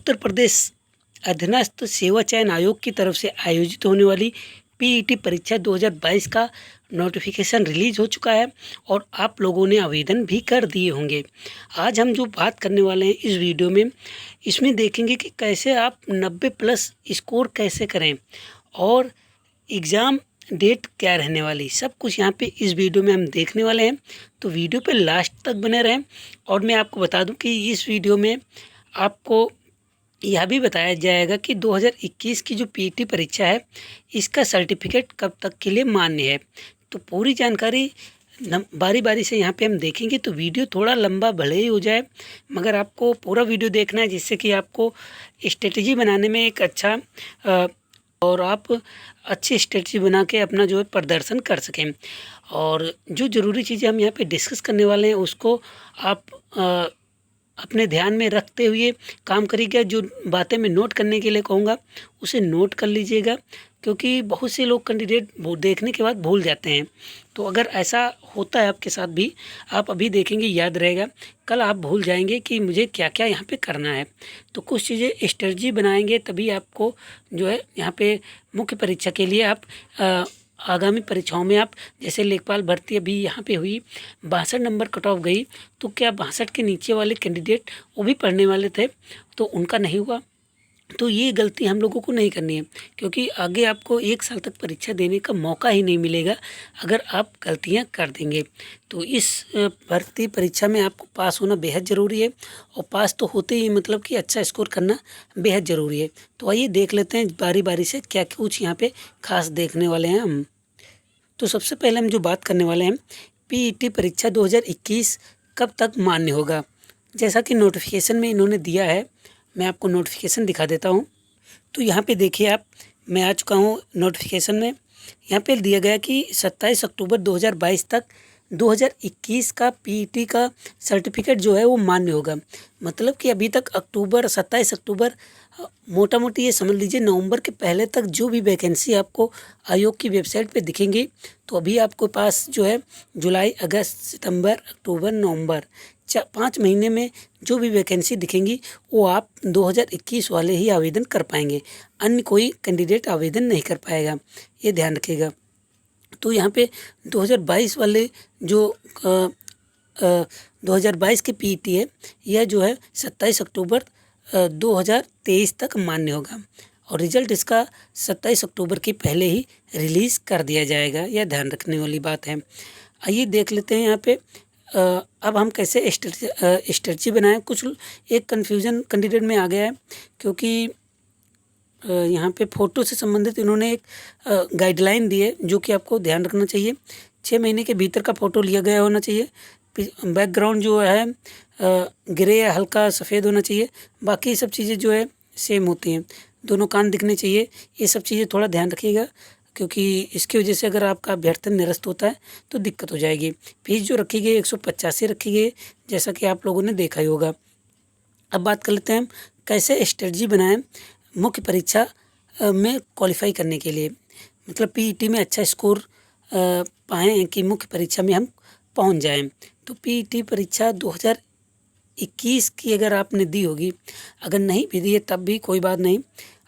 उत्तर प्रदेश अधीनस्थ सेवा चयन आयोग की तरफ से आयोजित होने वाली पीईटी परीक्षा 2022 का नोटिफिकेशन रिलीज हो चुका है और आप लोगों ने आवेदन भी कर दिए होंगे। आज हम जो बात करने वाले हैं इस वीडियो में, इसमें देखेंगे कि कैसे आप 90 प्लस स्कोर कैसे करें और एग्ज़ाम डेट क्या रहने वाली, सब कुछ यहाँ पे इस वीडियो में हम देखने वाले हैं। तो वीडियो पे लास्ट तक बने रहें। और मैं आपको बता दूं कि इस वीडियो में आपको यह भी बताया जाएगा कि 2021 की जो पीईटी परीक्षा है इसका सर्टिफिकेट कब तक के लिए मान्य है। तो पूरी जानकारी बारी बारी से यहाँ पे हम देखेंगे। तो वीडियो थोड़ा लंबा भले ही हो जाए, मगर आपको पूरा वीडियो देखना है, जिससे कि आपको स्ट्रेटजी बनाने में एक अच्छा और आप अच्छी स्ट्रेटजी बना के अपना जो है प्रदर्शन कर सकें। और जो ज़रूरी चीज़ें हम यहाँ पे डिस्कस करने वाले हैं उसको आप अपने ध्यान में रखते हुए काम करिएगा। जो बातें मैं नोट करने के लिए कहूँगा उसे नोट कर लीजिएगा, क्योंकि बहुत से लोग कैंडिडेट देखने के बाद भूल जाते हैं। तो अगर ऐसा होता है आपके साथ भी, आप अभी देखेंगे याद रहेगा, कल आप भूल जाएंगे कि मुझे क्या क्या यहाँ पे करना है। तो कुछ चीज़ें स्ट्रेटजी बनाएंगे तभी आपको जो है यहाँ पे मुख्य परीक्षा के लिए आप आगामी परीक्षाओं में आप, जैसे लेखपाल भर्ती अभी यहाँ पे हुई 62 नंबर कट ऑफ गई, तो क्या 62 के नीचे वाले कैंडिडेट वो भी पढ़ने वाले थे तो उनका नहीं हुआ। तो ये गलती हम लोगों को नहीं करनी है, क्योंकि आगे आपको 1 साल तक परीक्षा देने का मौका ही नहीं मिलेगा अगर आप गलतियां कर देंगे। तो इस भर्ती परीक्षा में आपको पास होना बेहद ज़रूरी है, और पास तो होते ही मतलब कि अच्छा स्कोर करना बेहद ज़रूरी है। तो आइए देख लेते हैं बारी बारी से क्या कुछ यहाँ पे खास देखने वाले हैं हम। तो सबसे पहले हम जो बात करने वाले हैं, पीईटी परीक्षा 2021 कब तक मान्य होगा। जैसा कि नोटिफिकेशन में इन्होंने दिया है, मैं आपको नोटिफिकेशन दिखा देता हूँ। तो यहाँ पे देखिए आप, मैं आ चुका हूँ नोटिफिकेशन में। यहाँ पे दिया गया कि 27 अक्टूबर 2022 तक 2021 का पीईटी का सर्टिफिकेट जो है वो मान्य होगा। मतलब कि अभी तक 27 अक्टूबर, मोटा मोटी ये समझ लीजिए नवंबर के पहले तक जो भी वैकेंसी आपको आयोग की वेबसाइट पे दिखेंगी, तो अभी आपके पास जो है जुलाई, अगस्त, सितंबर, अक्टूबर, नवंबर 5 महीने में जो भी वैकेंसी दिखेंगी वो आप 2021 वाले ही आवेदन कर पाएंगे, अन्य कोई कैंडिडेट आवेदन नहीं कर पाएगा, ये ध्यान रखिएगा। तो यहाँ पे 2022 वाले जो 2022 के पीईटी है, यह जो है 27 अक्टूबर 2023 तक मान्य होगा, और रिजल्ट इसका 27 अक्टूबर के पहले ही रिलीज़ कर दिया जाएगा। यह ध्यान रखने वाली बात है। आइए देख लेते हैं यहाँ पे अब हम कैसे स्ट्रेटजी बनाएं। कुछ एक कन्फ्यूज़न कैंडिडेट में आ गया है, क्योंकि यहाँ पे फ़ोटो से संबंधित इन्होंने एक गाइडलाइन दी है, जो कि आपको ध्यान रखना चाहिए। 6 महीने के भीतर का फ़ोटो लिया गया होना चाहिए। बैकग्राउंड जो है ग्रे या हल्का सफ़ेद होना चाहिए। बाकी सब चीज़ें जो है सेम होती हैं। दोनों कान दिखने चाहिए। ये सब चीज़ें थोड़ा ध्यान रखिएगा, क्योंकि इसकी वजह से अगर आपका अभ्यर्थन निरस्त होता है तो दिक्कत हो जाएगी। फीस जो रखी गई 185 रखी गई, जैसा कि आप लोगों ने देखा ही होगा। अब बात कर लेते हैं हम कैसे स्ट्रेटजी बनाएं मुख्य परीक्षा में क्वालिफाई करने के लिए, मतलब पीईटी में अच्छा स्कोर पाएँ कि मुख्य परीक्षा में हम पहुंच जाएं। तो पीईटी परीक्षा 2021 की अगर आपने दी होगी, अगर नहीं भी दी है तब भी कोई बात नहीं,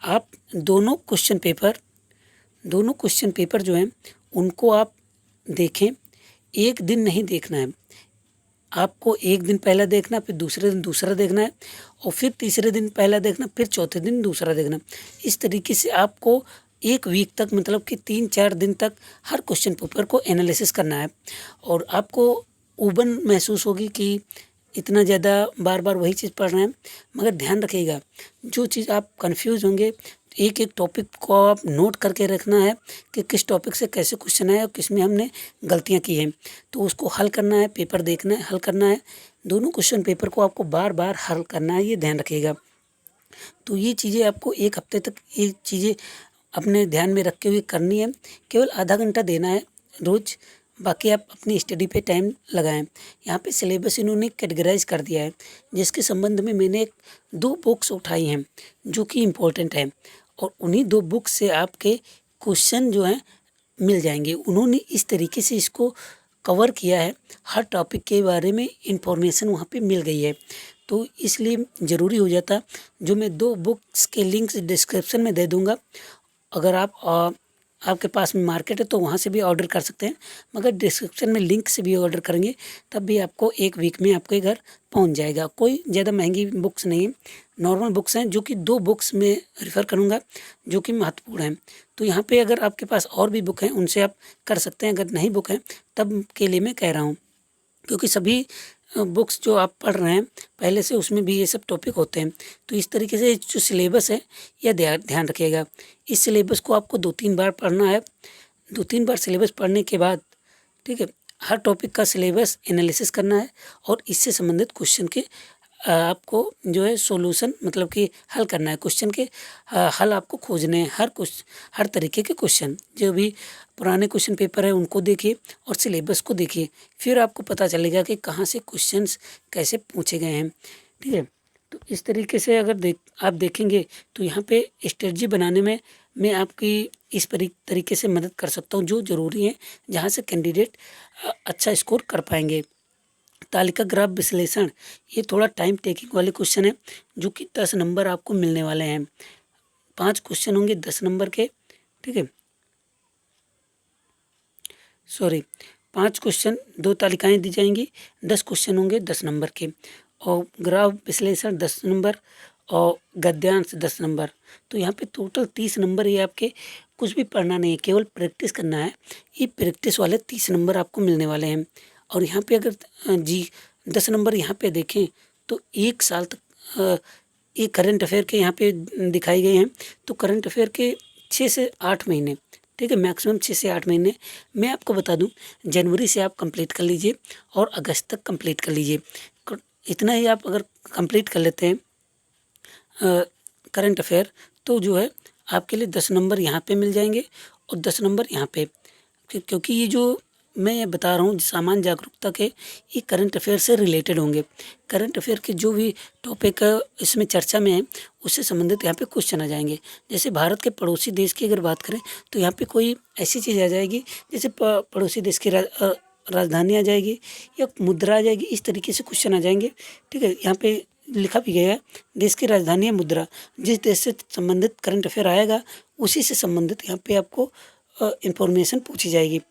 आप दोनों क्वेश्चन पेपर जो हैं उनको आप देखें। एक दिन नहीं देखना है आपको, एक दिन पहला देखना, फिर दूसरे दिन दूसरा देखना है, और फिर तीसरे दिन पहला देखना, फिर चौथे दिन दूसरा देखना। इस तरीके से आपको 1 वीक तक, मतलब कि 3-4 दिन तक हर क्वेश्चन पेपर को एनालिसिस करना है, और आपको ऊबन महसूस होगी कि इतना ज़्यादा बार बार वही चीज़ पढ़ रहे हैं। मगर ध्यान रखिएगा, जो चीज़ आप कंफ्यूज होंगे, एक एक टॉपिक को आप नोट करके रखना है कि किस टॉपिक से कैसे क्वेश्चन आए और किस में हमने गलतियां की हैं, तो उसको हल करना है, पेपर देखना है, हल करना है। दोनों क्वेश्चन पेपर को आपको बार बार हल करना है, ये ध्यान रखिएगा। तो ये चीज़ें आपको 1 हफ्ते तक ये चीज़ें अपने ध्यान में रखे हुए करनी है। केवल आधा घंटा देना है रोज़, बाकी आप अपनी स्टडी पे टाइम लगाएं। यहाँ पे सिलेबस इन्होंने कैटेगराइज कर दिया है, जिसके संबंध में मैंने 2 बुक्स उठाई हैं जो कि इम्पोर्टेंट हैं, और उन्हीं 2 बुक से आपके क्वेश्चन जो हैं मिल जाएंगे। उन्होंने इस तरीके से इसको कवर किया है, हर टॉपिक के बारे में इंफॉर्मेशन वहाँ पे मिल गई है। तो इसलिए ज़रूरी हो जाता। जो मैं 2 बुक्स के लिंक्स डिस्क्रिप्शन में दे दूँगा। अगर आपके पास में मार्केट है तो वहाँ से भी ऑर्डर कर सकते हैं, मगर डिस्क्रिप्शन में लिंक से भी ऑर्डर करेंगे तब भी आपको 1 वीक में आपके घर पहुँच जाएगा। कोई ज़्यादा महंगी बुक्स नहीं है, नॉर्मल बुक्स हैं, जो कि 2 बुक्स मैं रेफ़र करूँगा जो कि महत्वपूर्ण हैं। तो यहाँ पे अगर आपके पास और भी बुक हैं उनसे आप कर सकते हैं, अगर नहीं बुक हैं तब के लिए मैं कह रहा हूँ। क्योंकि सभी बुक्स जो आप पढ़ रहे हैं पहले से उसमें भी ये सब टॉपिक होते हैं। तो इस तरीके से जो सिलेबस है यह ध्यान रखिएगा। इस सिलेबस को आपको 2-3 बार पढ़ना है। 2-3 बार सिलेबस पढ़ने के बाद, ठीक है, हर टॉपिक का सिलेबस एनालिसिस करना है और इससे संबंधित क्वेश्चन के आपको जो है सॉल्यूशन मतलब कि हल करना है। क्वेश्चन के हल आपको खोजने हैं। हर तरीके के क्वेश्चन जो भी पुराने क्वेश्चन पेपर है उनको देखिए और सिलेबस को देखिए, फिर आपको पता चलेगा कि कहाँ से क्वेश्चंस कैसे पूछे गए हैं। ठीक है, तो इस तरीके से अगर आप देखेंगे तो यहाँ पे स्ट्रेटजी बनाने में मैं आपकी इस तरीके से मदद कर सकता हूँ जो ज़रूरी है, जहाँ से कैंडिडेट अच्छा स्कोर कर पाएंगे। तालिका ग्राफ विश्लेषण, ये थोड़ा टाइम टेकिंग वाले क्वेश्चन है जो कि 10 नंबर आपको मिलने वाले हैं। 5 क्वेश्चन होंगे 10 नंबर के, ठीक है, सॉरी 5 क्वेश्चन, 2 तालिकाएं दी जाएंगी, 10 क्वेश्चन होंगे 10 नंबर के, और ग्राफ विश्लेषण 10 नंबर और गद्यांश 10 नंबर। तो यहाँ पे टोटल 30 नंबर ये आपके कुछ भी पढ़ना नहीं है, केवल प्रैक्टिस करना है। ये प्रैक्टिस वाले 30 नंबर आपको मिलने वाले हैं। और यहाँ पे अगर 10 नंबर यहाँ पे देखें तो 1 साल तक ये करंट अफेयर के यहाँ पे दिखाए गए हैं। तो करंट अफेयर के 6 से 8 महीने, ठीक है, मैक्सिमम 6 से 8 महीने। मैं आपको बता दूं, जनवरी से आप कंप्लीट कर लीजिए और अगस्त तक कंप्लीट कर लीजिए। इतना ही आप अगर कंप्लीट कर लेते हैं करंट अफेयर, तो जो है आपके लिए 10 नंबर यहाँ पे मिल जाएंगे और 10 नंबर यहाँ पे। क्योंकि ये जो मैं ये बता रहा हूँ सामान्य जागरूकता के, ये करंट अफेयर से रिलेटेड होंगे। करंट अफेयर के जो भी टॉपिक इसमें चर्चा में है उससे संबंधित यहाँ पे क्वेश्चन आ जाएंगे। जैसे भारत के पड़ोसी देश की अगर बात करें तो यहाँ पे कोई ऐसी चीज़ आ जाएगी जैसे पड़ोसी देश की राजधानी आ जाएगी या मुद्रा आ जाएगी, इस तरीके से क्वेश्चन आ जाएंगे। ठीक है, यहाँ पे लिखा भी गया है देश की राजधानी या मुद्रा, जिस देश से संबंधित करंट अफेयर आएगा उसी से संबंधित यहाँ पे आपको इंफॉर्मेशन पूछी जाएगी।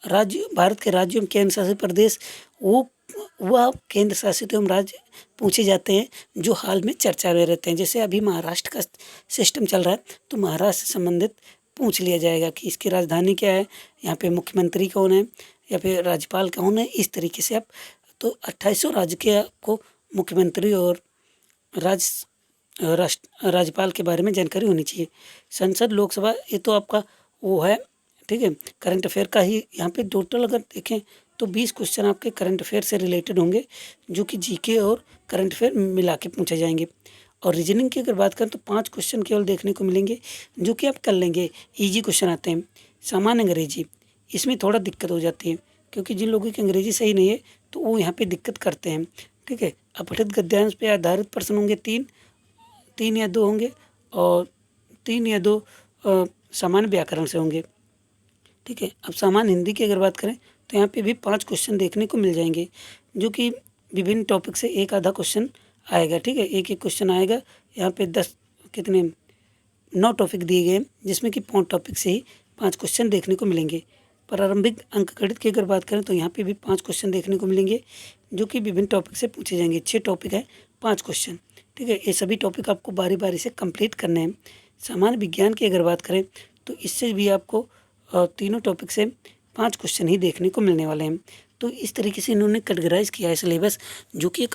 राज्य, भारत के राज्यों में केंद्र शासित प्रदेश, वह केंद्र शासित एवं राज्य पूछे जाते हैं जो हाल में चर्चा में रहते हैं। जैसे अभी महाराष्ट्र का सिस्टम चल रहा है तो महाराष्ट्र से संबंधित पूछ लिया जाएगा कि इसकी राजधानी क्या है, यहाँ पे मुख्यमंत्री कौन है या फिर राज्यपाल कौन है। इस तरीके से आप तो 2800 राज्य के आपको मुख्यमंत्री और राज्यपाल के बारे में जानकारी होनी चाहिए। संसद, लोकसभा, ये तो आपका वो है, ठीक है, करंट अफेयर का ही। यहाँ पे टोटल अगर देखें तो 20 क्वेश्चन आपके करंट अफेयर से रिलेटेड होंगे जो कि जीके और करंट अफेयर मिला के पूछे जाएंगे। और रीजनिंग की अगर बात करें तो 5 क्वेश्चन केवल देखने को मिलेंगे जो कि आप कर लेंगे। ईजी क्वेश्चन आते हैं। सामान्य अंग्रेजी, इसमें थोड़ा दिक्कत हो जाती है क्योंकि जिन लोगों की अंग्रेजी सही नहीं है तो वो यहाँ पे दिक्कत करते हैं। ठीक है, अपठित गद्यांश पे आधारित प्रश्न होंगे 3 या 2 होंगे और 3 या 2 सामान्य व्याकरण से होंगे। ठीक है, अब सामान्य हिंदी की अगर बात करें तो यहाँ पे भी 5 क्वेश्चन देखने को मिल जाएंगे जो कि विभिन्न टॉपिक से एक आधा क्वेश्चन आएगा। ठीक है, एक क्वेश्चन आएगा। यहाँ पे 9 टॉपिक दिए गए हैं जिसमें कि 5 टॉपिक से ही 5 क्वेश्चन देखने को मिलेंगे। प्रारंभिक अंक गणित की अगर बात करें तो यहाँ पे भी 5 क्वेश्चन देखने को मिलेंगे जो कि विभिन्न टॉपिक से पूछे जाएंगे। 6 टॉपिक है, 5 क्वेश्चन। ठीक है, ये सभी टॉपिक आपको बारी बारी से कंप्लीट करने हैं। सामान्य विज्ञान की अगर बात करें तो इससे भी आपको तीनों टॉपिक से 5 क्वेश्चन ही देखने को मिलने वाले हैं। तो इस तरीके से इन्होंने कैटेगराइज किया है सिलेबस, जो कि एक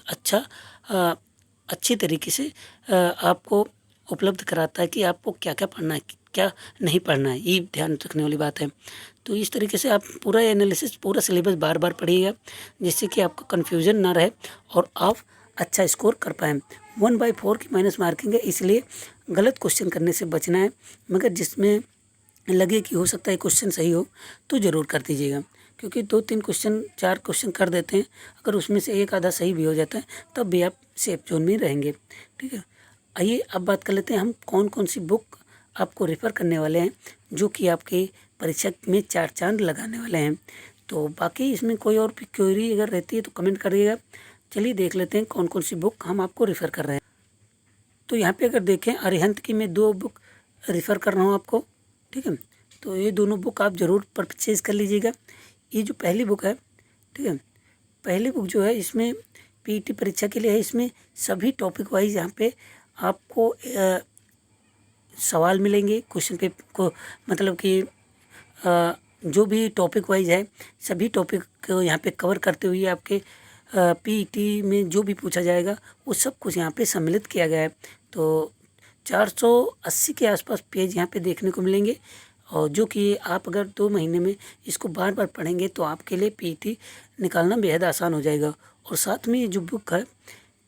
अच्छी तरीके से आपको उपलब्ध कराता है कि आपको क्या क्या पढ़ना है, क्या नहीं पढ़ना है, ये ध्यान रखने वाली बात है। तो इस तरीके से आप पूरा एनालिसिस, पूरा सिलेबस बार बार पढ़िएगा जिससे कि आपका कन्फ्यूजन ना रहे और आप अच्छा स्कोर कर पाएँ। 1/4 की माइनस मार्किंग है, इसलिए गलत क्वेश्चन करने से बचना है, मगर जिसमें लगे कि हो सकता है क्वेश्चन सही हो तो ज़रूर कर दीजिएगा। क्योंकि 2-3 क्वेश्चन, 4 क्वेश्चन कर देते हैं, अगर उसमें से एक आधा सही भी हो जाता है तब भी आप सेफ जोन में रहेंगे। ठीक है, आइए अब बात कर लेते हैं हम कौन कौन सी बुक आपको रेफ़र करने वाले हैं जो कि आपके परीक्षा में 4 चांद लगाने वाले हैं। तो बाकी इसमें कोई और भी क्वेरी अगर रहती है तो कमेंट करिएगा, चलिए देख लेते हैं कौन कौन सी बुक हम आपको रेफ़र कर रहे हैं। तो यहाँ पे अगर देखें अरिहंत की मैं 2 बुक रेफ़र कर रहा हूँ आपको, ठीक है। तो ये दोनों बुक आप ज़रूर परचेज़ कर लीजिएगा। ये जो पहली बुक है, ठीक है, पहली बुक जो है इसमें पीईटी परीक्षा के लिए है। इसमें सभी टॉपिक वाइज यहाँ पे आपको सवाल मिलेंगे, क्वेश्चन पेपर को मतलब कि जो भी टॉपिक वाइज है सभी टॉपिक को यहाँ पे कवर करते हुए आपके पीईटी में जो भी पूछा जाएगा वो सब कुछ यहाँ पे सम्मिलित किया गया है। तो 480 के आसपास पेज यहाँ पे देखने को मिलेंगे, और जो कि आप अगर 2 महीने में इसको बार बार पढ़ेंगे तो आपके लिए पीईटी निकालना बेहद आसान हो जाएगा। और साथ में ये जो बुक है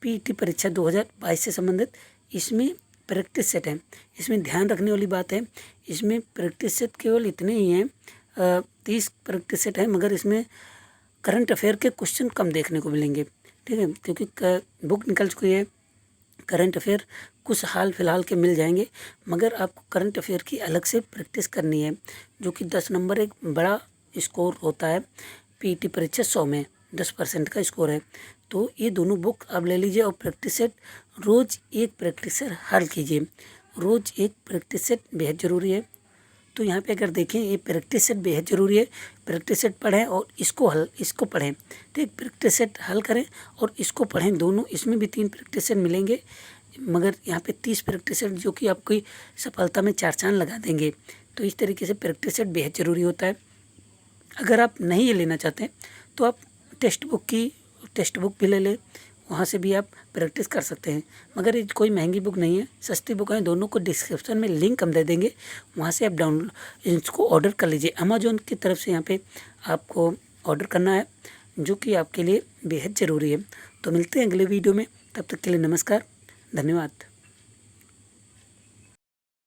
पीईटी परीक्षा 2022 से संबंधित, इसमें प्रैक्टिस सेट है। इसमें ध्यान रखने वाली बात है, इसमें प्रैक्टिस सेट केवल इतने ही हैं, 30 प्रैक्टिस सेट है, मगर इसमें करंट अफेयर के क्वेश्चन कम देखने को मिलेंगे, ठीक है, क्योंकि बुक निकल चुकी है। करंट अफेयर कुछ हाल फिलहाल के मिल जाएंगे, मगर आपको करंट अफेयर की अलग से प्रैक्टिस करनी है, जो कि 10 नंबर एक बड़ा स्कोर होता है। पीईटी परीक्षा 100 में 10% का स्कोर है। तो ये दोनों बुक आप ले लीजिए, और प्रैक्टिस सेट रोज़ एक प्रैक्टिस सेट हल कीजिए। रोज़ एक प्रैक्टिस सेट बेहद ज़रूरी है। तो यहाँ पे अगर देखें ये प्रैक्टिस सेट बेहद ज़रूरी है। प्रैक्टिस सेट पढ़ें और इसको पढ़ें, ठीक, प्रैक्टिस सेट हल करें और इसको पढ़ें, दोनों। इसमें भी 3 प्रैक्टिस सेट मिलेंगे, मगर यहाँ पे 30 प्रैक्टिस सेट जो कि आपकी सफलता में 4 चाँद लगा देंगे। तो इस तरीके से प्रैक्टिस सेट बेहद ज़रूरी होता है। अगर आप नहीं ये लेना चाहते तो आप टेक्स्ट बुक भी ले लें, वहाँ से भी आप प्रैक्टिस कर सकते हैं। मगर ये कोई महंगी बुक नहीं है, सस्ती बुक है। दोनों को डिस्क्रिप्शन में लिंक हम दे देंगे, वहाँ से आप डाउनलोड इसको ऑर्डर कर लीजिए। अमेज़ॉन की तरफ से यहाँ पे आपको ऑर्डर करना है, जो कि आपके लिए बेहद ज़रूरी है। तो मिलते हैं अगले वीडियो में, तब तक के लिए नमस्कार, धन्यवाद।